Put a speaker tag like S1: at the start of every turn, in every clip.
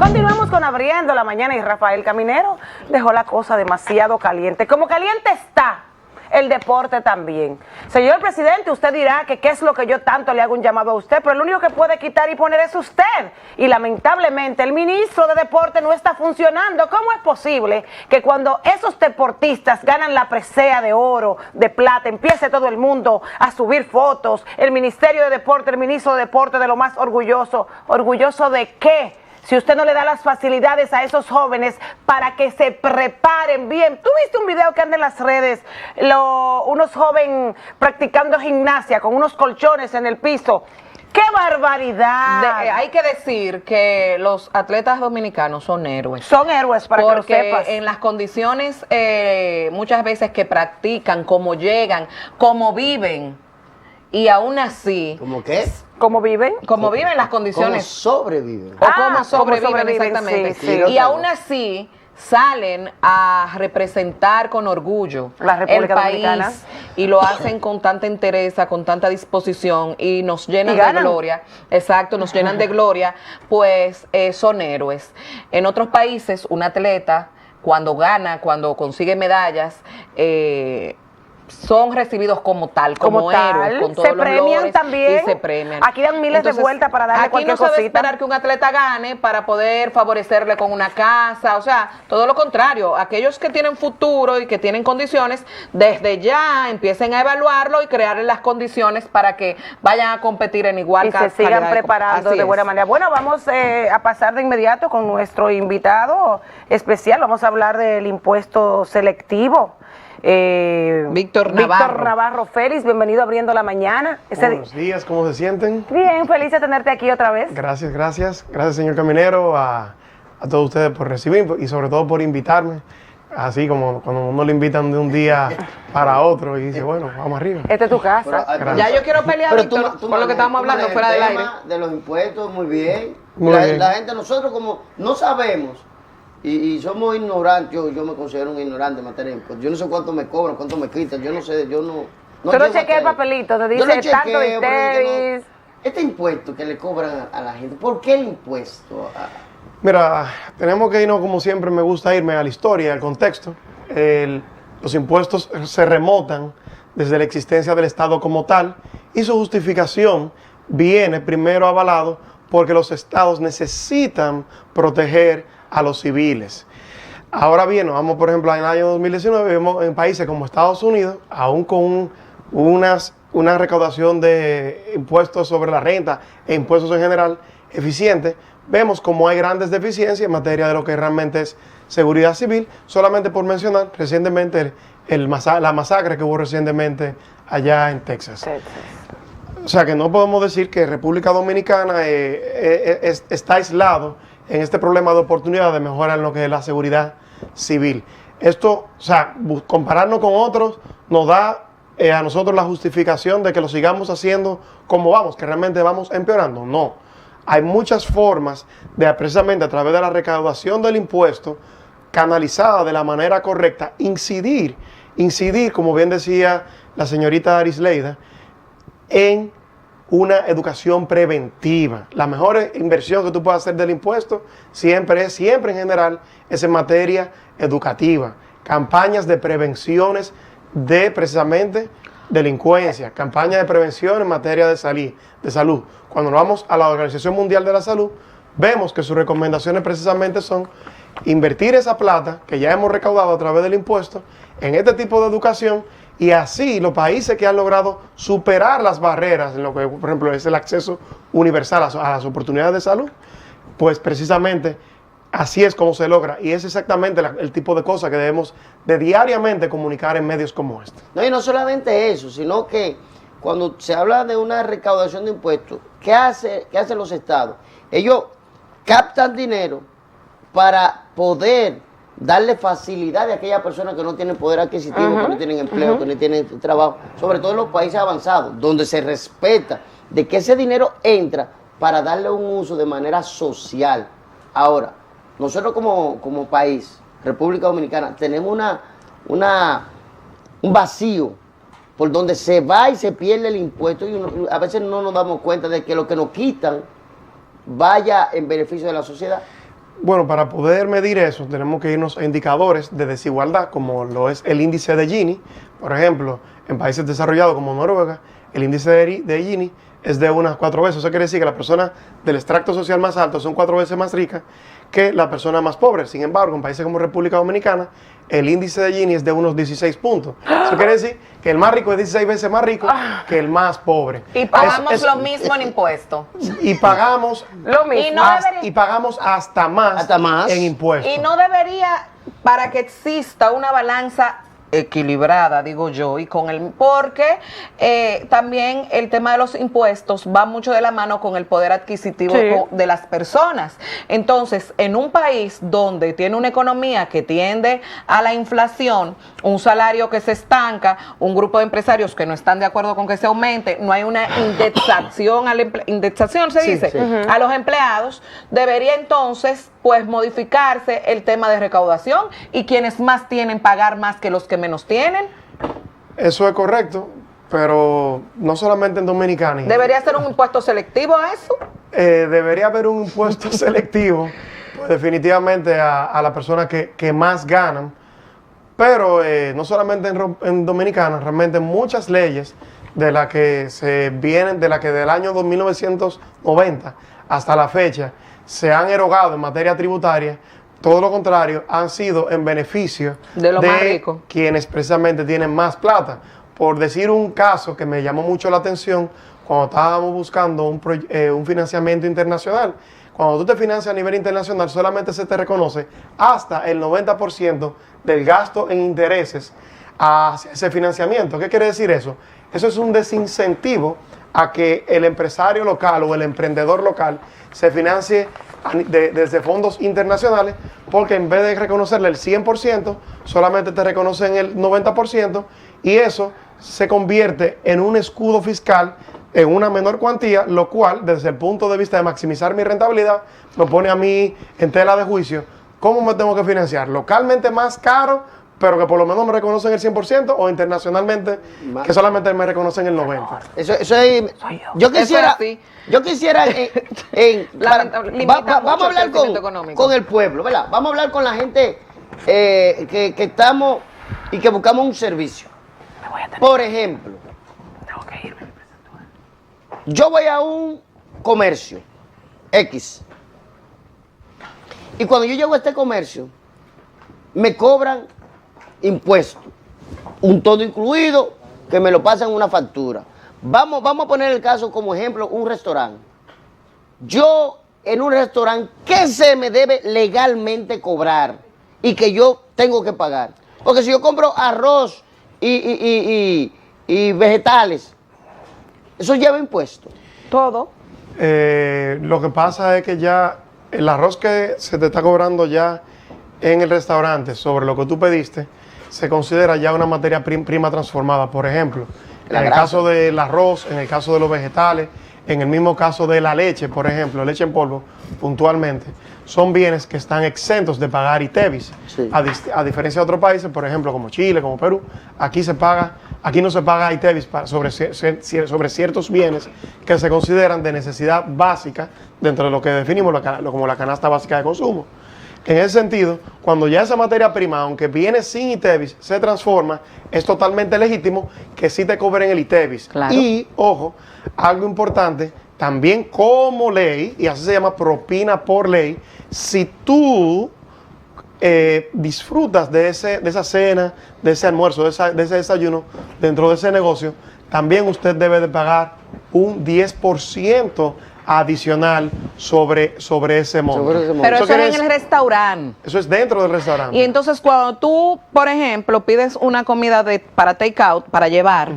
S1: Continuamos con Abriendo la Mañana y Rafael Caminero dejó la cosa demasiado caliente. Como caliente está el deporte también. Señor presidente, usted dirá que qué es lo que yo tanto le hago un llamado a usted, pero el único que puede quitar y poner es usted. Y lamentablemente el ministro de Deporte no está funcionando. ¿Cómo es posible que cuando esos deportistas ganan la presea de oro, de plata, empiece todo el mundo a subir fotos? El Ministerio de Deporte, el ministro de Deporte de lo más orgulloso. ¿Orgulloso de qué? Si usted no le da las facilidades a esos jóvenes para que se preparen bien. ¿Tú viste un video que anda en las redes? Unos jóvenes practicando gimnasia con unos colchones en el piso. ¡Qué barbaridad!
S2: Hay que decir que los atletas dominicanos son héroes.
S1: Son héroes, para que lo sepas.
S2: Porque en las condiciones muchas veces que practican, cómo llegan, cómo viven, y aún así...
S3: ¿Cómo qué?
S1: ¿Cómo viven?
S2: Cómo viven las condiciones.
S3: ¿Cómo sobreviven?
S2: O cómo sobreviven, exactamente.
S1: Sí,
S2: y aún así salen a representar con orgullo
S1: la República
S2: el país
S1: Dominicana.
S2: Y lo hacen con tanta entereza, con tanta disposición y nos llenan de gloria. Exacto, nos llenan de gloria, pues son héroes. En otros países, un atleta cuando gana, cuando consigue medallas, son recibidos como tal, como héroes, con todos
S1: se
S2: los
S1: premian
S2: logros,
S1: también.
S2: y se premian.
S1: Aquí dan miles de vueltas para darle cualquier
S2: Aquí no se debe
S1: cosita.
S2: esperar que un atleta gane para poder favorecerle con una casa, o sea, todo lo contrario. Aquellos que tienen futuro y que tienen condiciones, desde ya empiecen a evaluarlo y crearle las condiciones para que vayan a competir en igual
S1: y se sigan preparando de buena manera. Bueno, vamos a pasar de inmediato con nuestro invitado especial. Vamos a hablar del impuesto selectivo.
S2: Víctor
S1: Navarro Félix, bienvenido a Abriendo la Mañana.
S4: Buenos días, ¿cómo se sienten?
S1: Bien, feliz de tenerte aquí otra vez.
S4: Gracias, gracias. Gracias, señor Caminero, a todos ustedes por recibirme y sobre todo por invitarme. Así como cuando uno le invitan de un día para otro y dice, bueno, vamos arriba.
S1: Esta es tu casa.
S3: Pero,
S2: ya yo quiero pelear, Víctor, con lo que estábamos hablando fuera del aire.
S3: De los impuestos, muy bien.
S4: Muy bien.
S3: La gente, nosotros como no sabemos y somos ignorantes, yo me considero un ignorante en materia de impuestos. Yo no sé cuánto me cobran, cuánto me quitan, yo no sé, yo no...
S1: Tú no chequeas el papelito, te dice tanto de interés.
S3: Este impuesto que le cobran a la gente, ¿por qué el impuesto?
S4: Mira, tenemos que irnos, como siempre me gusta irme a la historia, al contexto. Los impuestos se remontan desde la existencia del Estado como tal y su justificación viene primero avalado porque los estados necesitan proteger a los civiles. Ahora bien, vamos por ejemplo en el año 2019, vemos en países como Estados Unidos, aún con una recaudación de impuestos sobre la renta e impuestos en general eficiente, vemos como hay grandes deficiencias en materia de lo que realmente es seguridad civil, solamente por mencionar recientemente la masacre que hubo recientemente allá en Texas. O sea que no podemos decir que República Dominicana está aislado en este problema de oportunidad de mejorar en lo que es la seguridad civil. Esto, o sea, compararnos con otros nos da a nosotros la justificación de que lo sigamos haciendo como vamos, que realmente vamos empeorando. No. Hay muchas formas de, precisamente a través de la recaudación del impuesto, canalizada de la manera correcta, incidir, como bien decía la señorita Arisleida, en una educación preventiva. La mejor inversión que tú puedes hacer del impuesto siempre en general, es en materia educativa. Campañas de prevenciones de precisamente delincuencia, campañas de prevención en materia de salud. Cuando nos vamos a la Organización Mundial de la Salud, vemos que sus recomendaciones precisamente son invertir esa plata que ya hemos recaudado a través del impuesto en este tipo de educación. Y así los países que han logrado superar las barreras en lo que, por ejemplo, es el acceso universal a las oportunidades de salud, pues precisamente así es como se logra. Y es exactamente el tipo de cosas que debemos de diariamente comunicar en medios como este.
S3: No, y no solamente eso, sino que cuando se habla de una recaudación de impuestos, ¿qué hacen los estados? Ellos captan dinero para poder darle facilidad a aquellas personas que no tienen poder adquisitivo, que no tienen empleo, que no tienen trabajo, sobre todo en los países avanzados, donde se respeta de que ese dinero entra para darle un uso de manera social. Ahora, nosotros como país, República Dominicana, tenemos un vacío por donde se va y se pierde el impuesto y a veces no nos damos cuenta de que lo que nos quitan vaya en beneficio de la sociedad.
S4: Bueno, para poder medir eso, tenemos que irnos a indicadores de desigualdad, como lo es el índice de Gini. Por ejemplo, en países desarrollados como Noruega, el índice de Gini es de unas 4 veces. Eso quiere decir que las personas del extracto social más alto son 4 veces más ricas que la persona más pobre. Sin embargo, en países como República Dominicana, el índice de Gini es de unos 16 puntos. Eso quiere decir que el más rico es 16 veces más rico que el más pobre.
S2: Y pagamos lo mismo en impuestos.
S4: Y pagamos
S1: Lo mismo.
S2: Y no debería-
S4: y pagamos hasta más en impuestos.
S2: Y no debería, para que exista una balanza equilibrada, digo yo, y con el porque también el tema de los impuestos va mucho de la mano con el poder adquisitivo
S1: Sí.
S2: de las personas. Entonces, en un país donde tiene una economía que tiende a la inflación, un salario que se estanca, un grupo de empresarios que no están de acuerdo con que se aumente, no hay una indexación indexación se
S3: Sí,
S2: dice
S3: sí.
S2: a los empleados, debería entonces pues modificarse el tema de recaudación y quienes más tienen pagar más que los que menos tienen.
S4: Eso es correcto, pero no solamente en Dominicana.
S2: ¿Debería ser un impuesto selectivo a eso?
S4: Debería haber un impuesto selectivo, pues, definitivamente a las personas que más ganan, pero no solamente en Dominicana, realmente muchas leyes de las que se vienen, de las que del año 1990 hasta la fecha se han erogado en materia tributaria, todo lo contrario, han sido en beneficio
S2: De los más ricos.
S4: quienes precisamente tienen más plata. Por decir un caso que me llamó mucho la atención, cuando estábamos buscando un financiamiento internacional, cuando tú te financias a nivel internacional, solamente se te reconoce hasta el 90% del gasto en intereses hacia ese financiamiento. ¿Qué quiere decir eso? Eso es un desincentivo a que el empresario local o el emprendedor local se financie desde fondos internacionales, porque en vez de reconocerle el 100%, solamente te reconocen el 90%, y eso se convierte en un escudo fiscal en una menor cuantía, lo cual, desde el punto de vista de maximizar mi rentabilidad, me pone a mí en tela de juicio. ¿Cómo me tengo que financiar? ¿Localmente más caro, pero que por lo menos me reconocen el 100%, o internacionalmente que solamente me reconocen el 90%?
S3: Eso es, yo quisiera,
S2: Eso es así.
S3: yo quisiera,
S2: Limita
S3: vamos
S2: mucho
S3: a
S2: el
S3: hablar
S2: crecimiento económico.
S3: con el pueblo, ¿verdad? Vamos a hablar con la gente que estamos y que buscamos un servicio. Por ejemplo, yo voy a un comercio X y cuando yo llego a este comercio me cobran impuestos, un todo incluido que me lo pasan en una factura. Vamos a poner el caso como ejemplo, un restaurante. Yo en un restaurante, ¿qué se me debe legalmente cobrar y que yo tengo que pagar? Porque si yo compro arroz y vegetales, eso lleva impuestos.
S2: Todo.
S4: Lo que pasa es que ya el arroz que se te está cobrando ya en el restaurante sobre lo que tú pediste, se considera ya una materia prima transformada. Por ejemplo,
S3: La
S4: en el
S3: grasa.
S4: caso del arroz, en el caso de los vegetales, en el mismo caso de la leche, por ejemplo, leche en polvo, puntualmente, son bienes que están exentos de pagar ITEVIS.
S3: Sí.
S4: A diferencia de otros países, por ejemplo, como Chile, como Perú, aquí no se paga ITEVIS sobre ciertos bienes que se consideran de necesidad básica dentro de lo que definimos como la canasta básica de consumo. En ese sentido, cuando ya esa materia prima, aunque viene sin ITEVIS, se transforma, es totalmente legítimo que sí te cobren el ITEVIS.
S2: Claro.
S4: Y, ojo, algo importante, también como ley, y así se llama propina por ley, si tú disfrutas de esa cena, de ese almuerzo, de ese desayuno dentro de ese negocio, también usted debe de pagar un 10% adicional sobre ese monto.
S3: Sobre ese monto.
S2: Pero eso
S4: quiere
S2: es en el
S4: decir-
S2: restaurante.
S4: Eso es dentro del restaurante.
S2: Y entonces cuando tú, por ejemplo, pides una comida para take out, para llevar,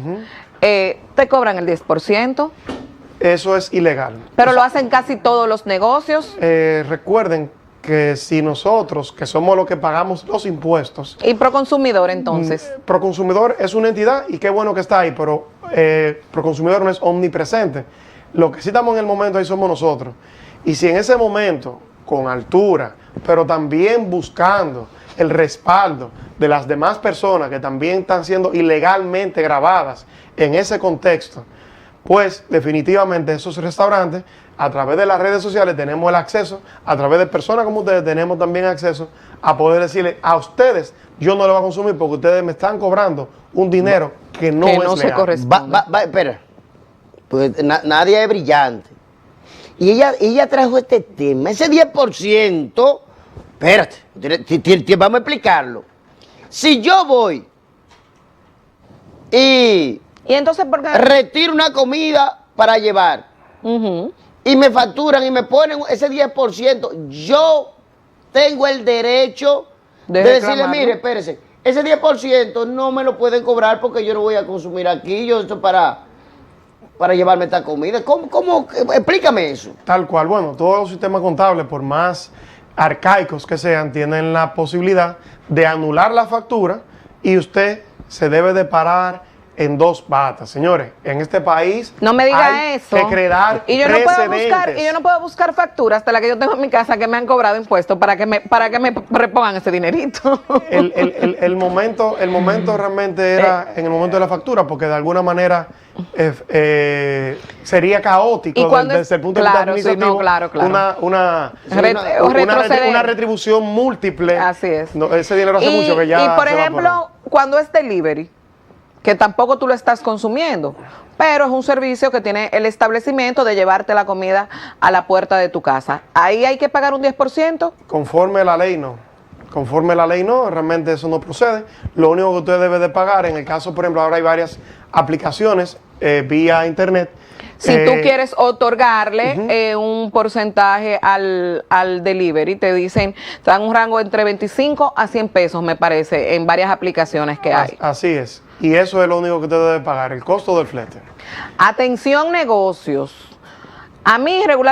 S2: te cobran el 10%,
S4: Eso es ilegal.
S2: pero lo hacen casi todos los negocios.
S4: Recuerden que si nosotros, que somos los que pagamos los impuestos,
S2: Y Proconsumidor entonces.
S4: Proconsumidor es una entidad y qué bueno que está ahí, pero Proconsumidor no es omnipresente. Lo que sí estamos en el momento ahí somos nosotros. Y si en ese momento, con altura, pero también buscando el respaldo de las demás personas que también están siendo ilegalmente grabadas en ese contexto, pues definitivamente esos restaurantes, a través de las redes sociales tenemos el acceso, a través de personas como ustedes tenemos también acceso a poder decirle a ustedes, yo no lo voy a consumir porque ustedes me están cobrando un dinero que no es
S2: se
S4: legal.
S2: corresponde.
S3: Espera, pues nadie es brillante. Y ella trajo este tema, ese 10%, espérate, vamos a explicarlo. Si yo voy y
S2: entonces, ¿por qué?
S3: retiro una comida para llevar
S2: Ujú.
S3: y me facturan y me ponen ese 10%, yo tengo el derecho
S2: De
S3: de decirle,
S2: reclamarlo.
S3: mire, espérese, ese 10% no me lo pueden cobrar porque yo no voy a consumir aquí, yo esto para llevarme esta comida. ¿Cómo? Explícame eso.
S4: Tal cual, bueno, todos los sistemas contables, por más arcaicos que sean, tienen la posibilidad de anular la factura y usted se debe de parar en dos patas. Señores, en este país
S2: No me diga
S4: hay
S2: eso.
S4: que crear
S2: Y yo no
S4: precedentes.
S2: puedo buscar facturas hasta la que yo tengo en mi casa que me han cobrado impuestos para que me repongan ese dinerito.
S4: El momento realmente era en el momento de la factura, porque de alguna manera sería caótico
S2: Y cuando
S4: desde el punto de
S2: claro,
S4: vista
S2: sí, no,
S4: administrativo,
S2: claro.
S4: una
S2: Retroceder.
S4: retribución múltiple.
S2: Así es.
S4: No, ese dinero hace mucho que ya
S2: y por
S4: se
S2: ejemplo,
S4: evaporó.
S2: cuando es delivery, que tampoco tú lo estás consumiendo, pero es un servicio que tiene el establecimiento de llevarte la comida a la puerta de tu casa. Ahí hay que pagar un 10%.
S4: Conforme la ley no. Conforme la ley no, realmente eso no procede. Lo único que usted debe de pagar, en el caso, por ejemplo, ahora hay varias aplicaciones vía internet.
S2: Si tú quieres otorgarle un porcentaje al delivery, te dicen, te dan un rango entre 25 a 100 pesos, me parece, en varias aplicaciones que hay.
S4: Así es. Y eso es lo único que usted debe pagar, el costo del flete.
S2: Atención negocios. A mí regularmente